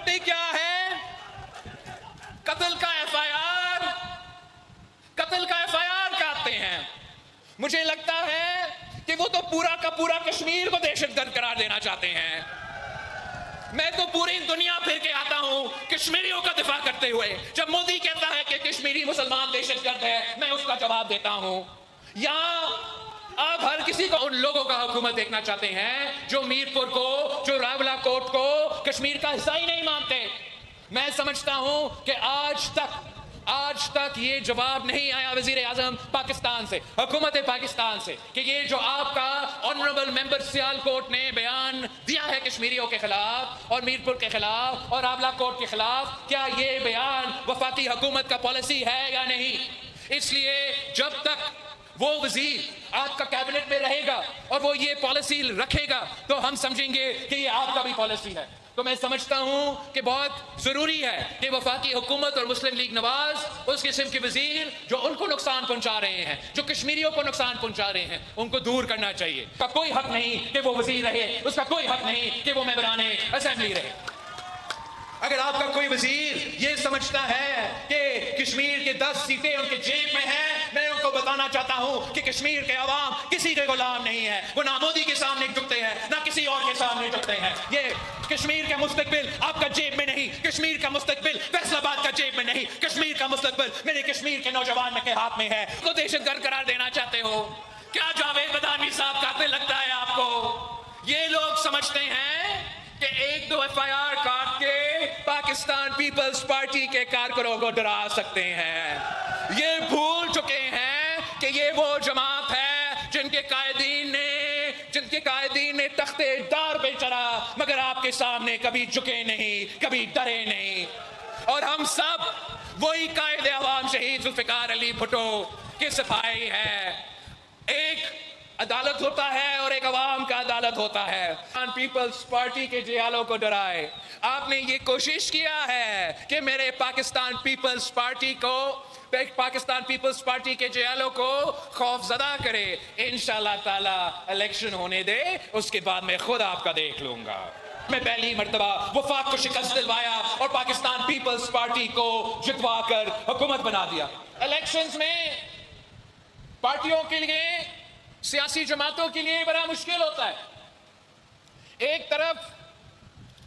کرتے کیا ہے؟ قتل کا ایف آئی آر کاٹتے ہیں. مجھے لگتا ہے کہ وہ تو پورا کا پورا کشمیر کو دہشت گرد قرار دینا چاہتے ہیں. میں تو پوری دنیا پھر کے آتا ہوں کشمیریوں کا دفاع کرتے ہوئے. جب مودی کہتا ہے کہ کشمیری مسلمان دہشت گرد ہے, میں اس کا جواب دیتا ہوں. یہاں آپ ہر کسی کو ان لوگوں کا حکومت دیکھنا چاہتے ہیں جو میر پور کو, جو راولا کوٹ کو کشمیر کا حصہ ہی نہیں مانتے. میں سمجھتا ہوں کہ آج تک یہ جواب نہیں آیا وزیر اعظم پاکستان سے, حکومت پاکستان سے, کہ یہ جو آپ کا آنریبل ممبر سیالکوٹ نے بیان دیا ہے کشمیریوں کے خلاف اور میر پور کے خلاف اور راولا کوٹ کے خلاف, کیا یہ بیان وفاقی حکومت کا پالیسی ہے یا نہیں؟ اس لیے جب تک وہ وزیر آپ کا کیبنٹ میں رہے گا اور وہ یہ پالیسی رکھے گا تو ہم سمجھیں گے کہ یہ آپ کا بھی پالیسی ہے. تو میں سمجھتا ہوں کہ بہت ضروری ہے کہ وفاقی حکومت اور مسلم لیگ نواز اس قسم کے وزیر جو ان کو نقصان پہنچا رہے ہیں, جو کشمیریوں کو نقصان پہنچا رہے ہیں, ان کو دور کرنا چاہیے. اس کا کوئی حق نہیں کہ وہ وزیر رہے, اس کا کوئی حق نہیں کہ وہ ممبران اسمبلی رہے. اگر آپ کا کوئی وزیر یہ سمجھتا ہے کہ کشمیر کے 10 سیٹیں ان کے جیب میں ہیں, میں ان کو بتانا چاہتا ہوں کہ کشمیر کے عوام کسی کے غلام نہیں ہے. وہ نہ مودی کے سامنے جھکتے ہیں نہ کسی اور کے سامنے جھکتے ہیں. یہ کشمیر کا مستقبل آپ کا جیب میں نہیں, کشمیر کا مستقبل فیصل آباد کا جیب میں نہیں, کشمیر کا مستقبل میرے کشمیر کے نوجوان کے ہاتھ میں ہے. تو دہشت گرد قرار دینا چاہتے ہو کیا؟ جاوید بدانوی صاحب قاتل لگتا ہے آپ کو؟ یہ لوگ سمجھتے ہیں کہ ایک دو ایف آئی آر کاٹ کے پاکستان پیپلز پارٹی کے کارکنوں کو ڈرا سکتے ہیں. یہ بھول چکے ہیں کہ یہ وہ جماعت ہے جن کے قائدین نے تخت اقتدار پہ چڑھا مگر آپ کے سامنے کبھی جھکے نہیں, کبھی ڈرے نہیں. اور ہم سب وہی قائد عوام شہید ذوالفقار علی بھٹو کے سپاہی ہے. ایک عدالت ہوتا ہے اور ایک عوام کا عدالت ہوتا ہے. پیپلز پارٹی کے جیالوں کو ڈرائے. آپ نے یہ کوشش کیا ہے کہ میرے پاکستان پیپلز پارٹی کے جیالوں کو خوف زدہ کرے. انشاءاللہ تعالی الیکشن ہونے دے, اس کے بعد میں خود آپ کا دیکھ لوں گا. میں پہلی مرتبہ وفاق کو شکست دلوایا اور پاکستان پیپلز پارٹی کو جتوا کر حکومت بنا دیا. الیکشنز میں پارٹیوں کے لیے, سیاسی جماعتوں کے لیے بڑا مشکل ہوتا ہے. ایک طرف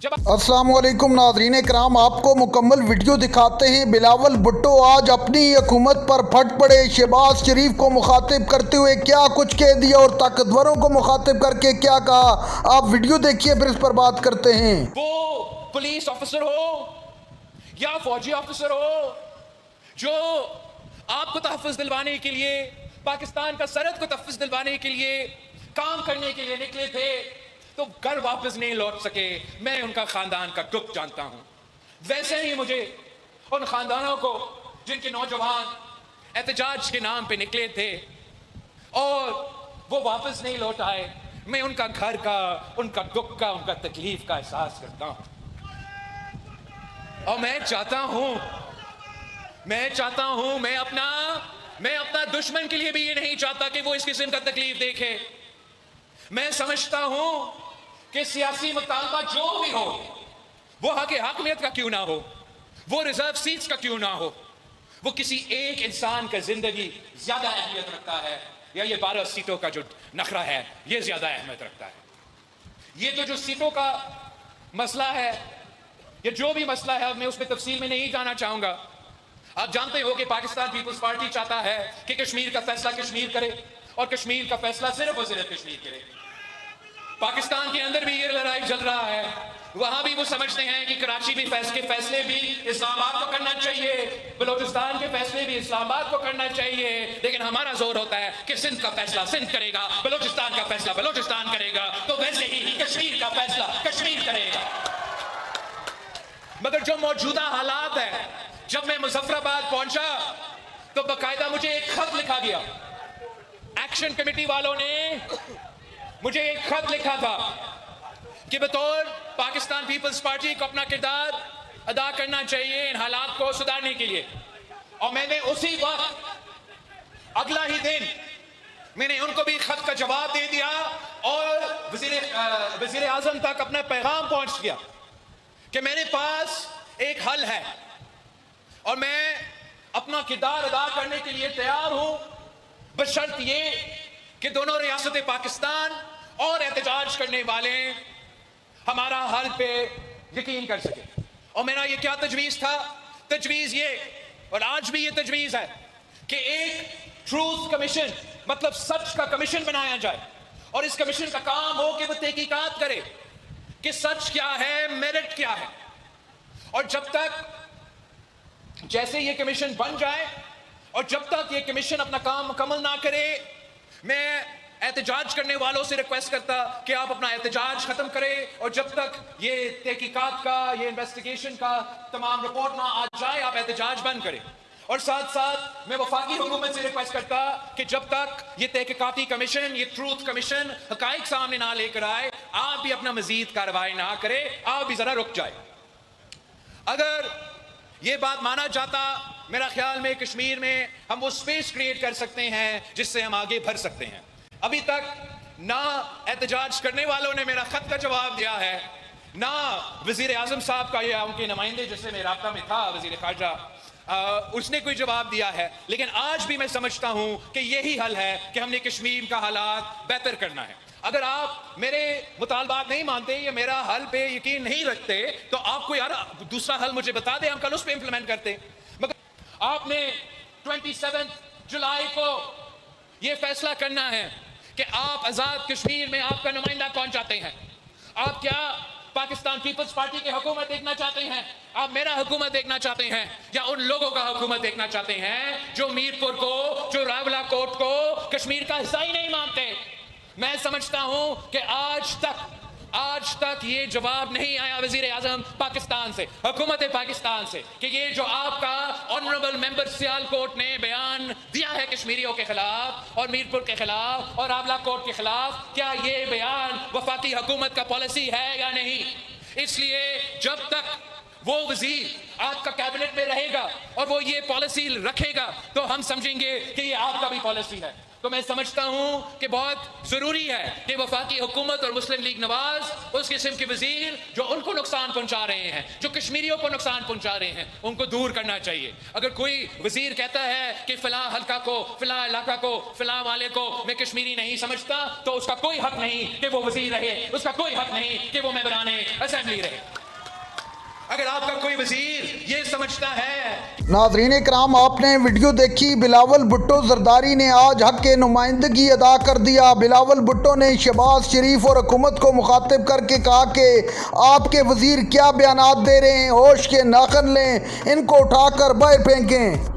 السلام علیکم ناظرین کرام, آپ کو مکمل ویڈیو دکھاتے ہیں. بلاول بھٹو آج اپنی حکومت پر پھٹ پڑے. شہباز شریف کو مخاطب کرتے ہوئے کیا کچھ کہہ دیا اور طاقتوروں کو مخاطب کر کے کیا کہا, آپ ویڈیو دیکھیے پھر اس پر بات کرتے ہیں. وہ پولیس آفیسر ہو یا فوجی آفیسر ہو جو آپ کو تحفظ دلوانے کے لیے, پاکستان کا سرحد کو تحفظ دلوانے کے لیے کام کرنے کے لیے نکلے تھے تو گھر واپس نہیں لوٹ سکے. میں ان کا خاندان کا دکھ جانتا ہوں. ویسے ہی مجھے ان خاندانوں کو جن کے نوجوان احتجاج کے نام پہ نکلے تھے اور وہ واپس نہیں لوٹ آئے, میں ان کا گھر کا, ان کا دکھ کا, ان کا تکلیف کا احساس کرتا ہوں. اور میں چاہتا ہوں میں اپنا دشمن کے لیے بھی یہ نہیں چاہتا کہ وہ اس قسم کا تکلیف دیکھے. میں سمجھتا ہوں کہ سیاسی مطالبہ جو بھی ہو, وہ حق حاکمیت کا کیوں نہ ہو, وہ ریزرو سیٹس کا کیوں نہ ہو, وہ کسی ایک انسان کا زندگی زیادہ اہمیت رکھتا ہے یا یہ 12 سیٹوں کا جو نخرہ ہے یہ زیادہ اہمیت رکھتا ہے. یہ تو جو سیٹوں کا مسئلہ ہے, یہ جو بھی مسئلہ ہے, میں اس میں تفصیل میں نہیں جانا چاہوں گا. آپ جانتے ہو کہ پاکستان پیپلز پارٹی چاہتا ہے کہ کشمیر کا فیصلہ کشمیر کرے اور کشمیر کا فیصلہ صرف اور صرف کشمیر کرے. پاکستان کے اندر بھی یہ لڑائی چل رہا ہے. وہاں بھی وہ سمجھتے ہیں کہ کراچی بھی فیصلے بھی اسلام آباد کو کرنا چاہیے, بلوچستان کے فیصلے بھی اسلام آباد کو کرنا چاہیے, لیکن ہمارا زور ہوتا ہے کہ سندھ کا فیصلہ سندھ کرے گا, بلوچستان کا فیصلہ بلوچستان کرے گا, تو ویسے ہی کشمیر کا فیصلہ کشمیر کرے گا. مگر جو موجودہ حالات ہے, جب میں مظفر آباد پہنچا تو باقاعدہ مجھے ایک خط لکھا گیا. ایکشن کمیٹی والوں نے مجھے ایک خط لکھا تھا کہ بطور پاکستان پیپلز پارٹی کو اپنا کردار ادا کرنا چاہیے ان حالات کو سدھارنے کے لیے. اور میں نے اسی وقت اگلا ہی دن میں نے ان کو بھی خط کا جواب دے دیا اور وزیر اعظم تک اپنا پیغام پہنچ گیا کہ میرے پاس ایک حل ہے اور میں اپنا کردار ادا کرنے کے لیے تیار ہوں، بشرط یہ کہ دونوں ریاست پاکستان اور احتجاج کرنے والے ہمارا حل پہ یقین کر سکیں۔ اور میرا یہ کیا تجویز تھا؟ تجویز یہ، اور آج بھی یہ تجویز ہے، کہ ایک ٹروتھ کمیشن، مطلب سچ کا کمیشن بنایا جائے، اور اس کمیشن کا کام ہو کہ وہ تحقیقات کرے کہ سچ کیا ہے، میرٹ کیا ہے۔ اور جب تک جیسے یہ کمیشن بن جائے اور جب تک یہ کمیشن اپنا کام مکمل نہ کرے، میں احتجاج کرنے والوں سے ریکویسٹ کرتا کہ آپ اپنا احتجاج ختم کریں، اور جب تک یہ تحقیقات کا، یہ انویسٹیگیشن کا تمام رپورٹ نہ آ جائے، آپ احتجاج بند کریں۔ اور ساتھ ساتھ میں وفاقی حکومت سے ریکویسٹ کرتا کہ جب تک یہ تحقیقاتی کمیشن، یہ ٹروتھ کمیشن حقائق سامنے نہ لے کر آئے، آپ بھی اپنا مزید کارروائی نہ کریں، آپ بھی ذرا رک جائے۔ اگر یہ بات مانا جاتا، میرا خیال میں کشمیر میں ہم وہ سپیس کریٹ کر سکتے ہیں جس سے ہم آگے بڑھ سکتے ہیں۔ ابھی تک نہ احتجاج کرنے والوں نے میرا خط کا جواب دیا ہے، نہ وزیر اعظم صاحب کا یا ان کے نمائندے جس سے میں رابطہ میں تھا، وزیر خارجہ، اس نے کوئی جواب دیا ہے۔ لیکن آج بھی میں سمجھتا ہوں کہ یہی حل ہے کہ ہم نے کشمیر کا حالات بہتر کرنا ہے۔ اگر آپ میرے مطالبات نہیں مانتے یا میرا حل پہ یقین نہیں رکھتے تو آپ کو یار دوسرا حل مجھے بتا دیں، ہم کل اس پہ امپلیمنٹ کرتے۔ مگر آپ نے 27 جولائی کو یہ فیصلہ کرنا ہے کہ آپ آزاد کشمیر میں آپ کا نمائندہ کون چاہتے ہیں۔ آپ کیا پاکستان پیپلز پارٹی کی حکومت دیکھنا چاہتے ہیں؟ آپ میرا حکومت دیکھنا چاہتے ہیں یا ان لوگوں کا حکومت دیکھنا چاہتے ہیں جو میرپور کو، جو راولا کوٹ کو کشمیر کا حصہ ہی نہیں مانتے؟ میں سمجھتا ہوں کہ آج تک یہ جواب نہیں آیا وزیر اعظم پاکستان سے، حکومت پاکستان سے، کہ یہ جو آپ کا آنریبل ممبر سیال کوٹ نے بیان دیا ہے کشمیریوں کے خلاف اور میرپور کے خلاف اور راولا کوٹ کے خلاف، کیا یہ بیان وفاقی حکومت کا پالیسی ہے یا نہیں؟ اس لیے جب تک وہ وزیر آپ کا کیبنٹ میں رہے گا اور وہ یہ پالیسی رکھے گا تو ہم سمجھیں گے کہ یہ آپ کا بھی پالیسی ہے۔ تو میں سمجھتا ہوں کہ بہت ضروری ہے کہ وفاقی حکومت اور مسلم لیگ نواز، اس قسم کے وزیر جو ان کو نقصان پہنچا رہے ہیں، جو کشمیریوں کو نقصان پہنچا رہے ہیں، ان کو دور کرنا چاہیے۔ اگر کوئی وزیر کہتا ہے کہ فلاں حلقہ کو، فلاں علاقہ کو، فلاں والے کو میں کشمیری نہیں سمجھتا، تو اس کا کوئی حق نہیں کہ وہ وزیر رہے، اس کا کوئی حق نہیں کہ وہ ممبران اسمبلی رہے۔ اگر آپ کا کوئی وزیر یہ سمجھتا ہے۔ ناظرین کرام، آپ نے ویڈیو دیکھی، بلاول بھٹو زرداری نے آج حق کے نمائندگی ادا کر دیا۔ بلاول بھٹو نے شہباز شریف اور حکومت کو مخاطب کر کے کہا کہ آپ کے وزیر کیا بیانات دے رہے ہیں، ہوش کے ناخن لیں، ان کو اٹھا کر باہر پھینکیں۔